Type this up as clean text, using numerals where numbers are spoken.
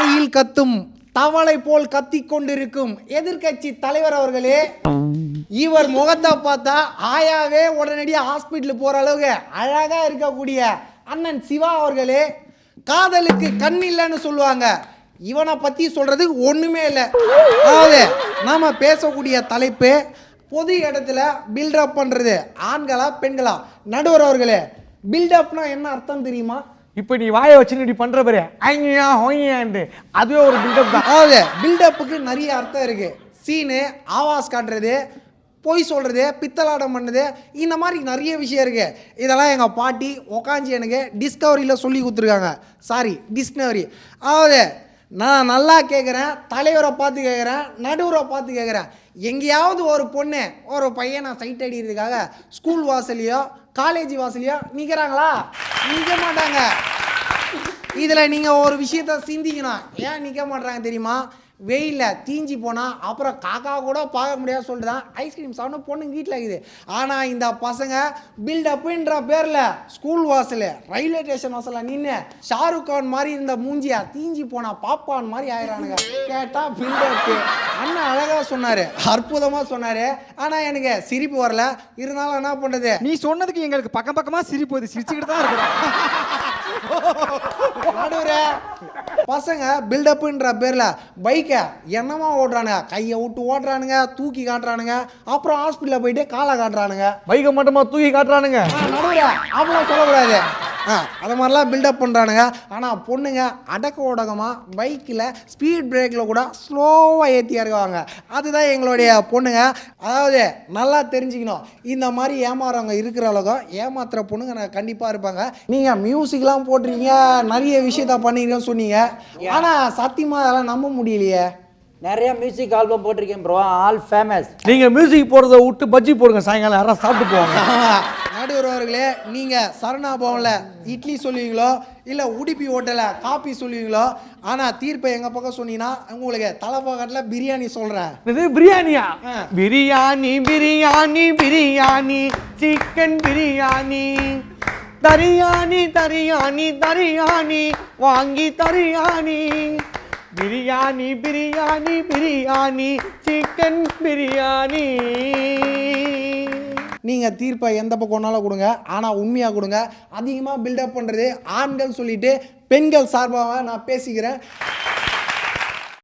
மாடியில் கத்தும் தவளை போல் கத்தி கொண்டிருக்கும் எதிர்கட்சி தலைவர் அவர்களே, இவர் முகத்தை பார்த்தா ஆயாவே உடனடியாக ஹாஸ்பிட்டல் போற அளவுக்கு அழகா இருக்கக்கூடிய அண்ணன் சிவா அவர்களே, காதலுக்கு கண் இல்லைன்னு சொல்லுவாங்க. இவனை பத்தி சொல்றதுக்கு ஒண்ணுமே இல்லை. அதாவது நாம பேசக்கூடிய தலைப்பு பொது இடத்துல பில்டப் பண்றது ஆண்களா பெண்களா? நடுவர் அவர்களே, பில்டப்னா என்ன அர்த்தம் தெரியுமா? இப்போ நீ வாயை வச்சு இப்படி பண்ற பாரு, ஐயா ஹோய்யாண்டு, அதுவே ஒரு பில்டப் தான். அதாவது பில்டப்புக்கு நிறைய அர்த்தம் இருக்கு. சீனு, ஆவாஸ் காட்டுறது, பொய் சொல்றது, பித்தலாட்டம் பண்ணுறது, இந்த மாதிரி நிறைய விஷயம் இருக்கு. இதெல்லாம் எங்கள் பாட்டி உக்காஞ்சி எனக்கு டிஸ்கவரியில் சொல்லி கொடுத்துருக்காங்க. Sorry, Discovery. அதாவது நான் நல்லா கேட்குறேன், தலைவரை பார்த்து கேட்குறேன், நடுவரை பார்த்து கேட்குறேன். எங்கேயாவது ஒரு பொண்ணு ஒரு பையனை சைட் அடிக்கிறதுக்காக ஸ்கூல் வாசலையோ காலேஜ் வாசலையோ நிற்கிறாங்களா? நிற்க மாட்டாங்க. இதில் நீங்கள் ஒரு விஷயத்த சிந்திக்கணும். ஏன் நிற்க மாட்டாங்க தெரியுமா? வெயிலில் தீஞ்சி போனால் அப்புறம் காக்கா கூட பார்க்க முடியாது சொல்லிட்டு தான் ஐஸ்கிரீம் சாப்பிட்டு பொண்ணுங்க வீட்டில் இருக்குது. ஆனால் இந்த பசங்க பில்டப்புன்ற பேரில் ஸ்கூல் வாசல், ரயில்வே ஸ்டேஷன் வாசலில் நின்று ஷாருக் கான் மாதிரி இருந்த மூஞ்சியா தீஞ்சி போனால் பாப்கார்ன் மாதிரி ஆயிரானுங்க. கேட்டால் பில்டப்பு. அண்ணன் அழகாக சொன்னார், அற்புதமாக சொன்னார். ஆனால் எனக்கு சிரிப்பு வரல. இருந்தாலும் என்ன பண்ணுறது? நீ சொன்னதுக்கு எங்களுக்கு பக்கம் பக்கமாக சிரிப்பு சிரிச்சுக்கிட்டு தான் இருக்கிறோம். பசங்க பில்டப்புன்ற பேர்ல பைக்கை என்னமா ஓட்டுறானுங்க, கையை விட்டு ஓட்டுறானுங்க, தூக்கி காட்டுறானுங்க, அப்புறம் ஹாஸ்பிட்டலில் போயிட்டு காலை காட்டுறானுங்க. பைக்கை மட்டுமா தூக்கி காட்டுறானுங்க? நடுவுல அப்படிலாம் சொல்லக்கூடாது. அது மாதிரிலாம் பில்டப் பண்ணுறானுங்க. ஆனால் பொண்ணுங்க அடக்க ஓடகமாக பைக்கில் ஸ்பீட் பிரேக்கில் கூட ஸ்லோவாக ஏற்றி இறங்குவாங்க. அதுதான் எங்களுடைய பொண்ணுங்க. அதாவது நல்லா தெரிஞ்சுக்கணும், இந்த மாதிரி ஏமாறவங்க இருக்கிற அளவுக்கு ஏமாத்துகிற பொண்ணுங்க நான் கண்டிப்பாக இருப்பாங்க. நீங்கள் மியூசிக்லாம் போட்டிருக்கீங்க, நிறைய விஷயத்த பண்ணிருக்கேன்னு சொன்னீங்க. ஆனால் சத்தியமாக அதெல்லாம் நம்ப முடியலையே. நிறைய மியூசிக் ஆல்பம் போட்டிருக்கேன் ப்ரோ, ஆல் ஃபேமஸ். நீங்க மியூசிக் போடுறத விட்டு பஜ்ஜி போடுங்க, சாயங்காலம் யாராவது சாப்பிட்டு போவாங்க. நடுவர் அவர்களே, நீங்கள் சரணா பவனில் இட்லி சொல்லுவீங்களோ இல்லை உடுப்பி ஹோட்டலில் காப்பி சொல்லுவீங்களோ, ஆனால் தீர்ப்பை எங்கள் பக்கம் சொன்னீங்கன்னா உங்களுக்கு தலைப்பாக்கட்டில் பிரியாணி சொல்கிறேன். இது பிரியாணியா? பிரியாணி பிரியாணி பிரியாணி சிக்கன் பிரியாணி தரியாணி தரியாணி தரியாணி வாங்கி தரியாணி பிரியாணி பிரியாணி பிரியாணி சிக்கன் பிரியாணி. நீங்கள் தீர்ப்பை எந்த பக்கம்னாலும் கொடுங்க, ஆனால் உண்மையாக கொடுங்க. அதிகமாக பில்டப் பண்ணுறது ஆண்கள் சொல்லிட்டு பெண்கள் சார்பாக நான் பேசிக்கிறேன்.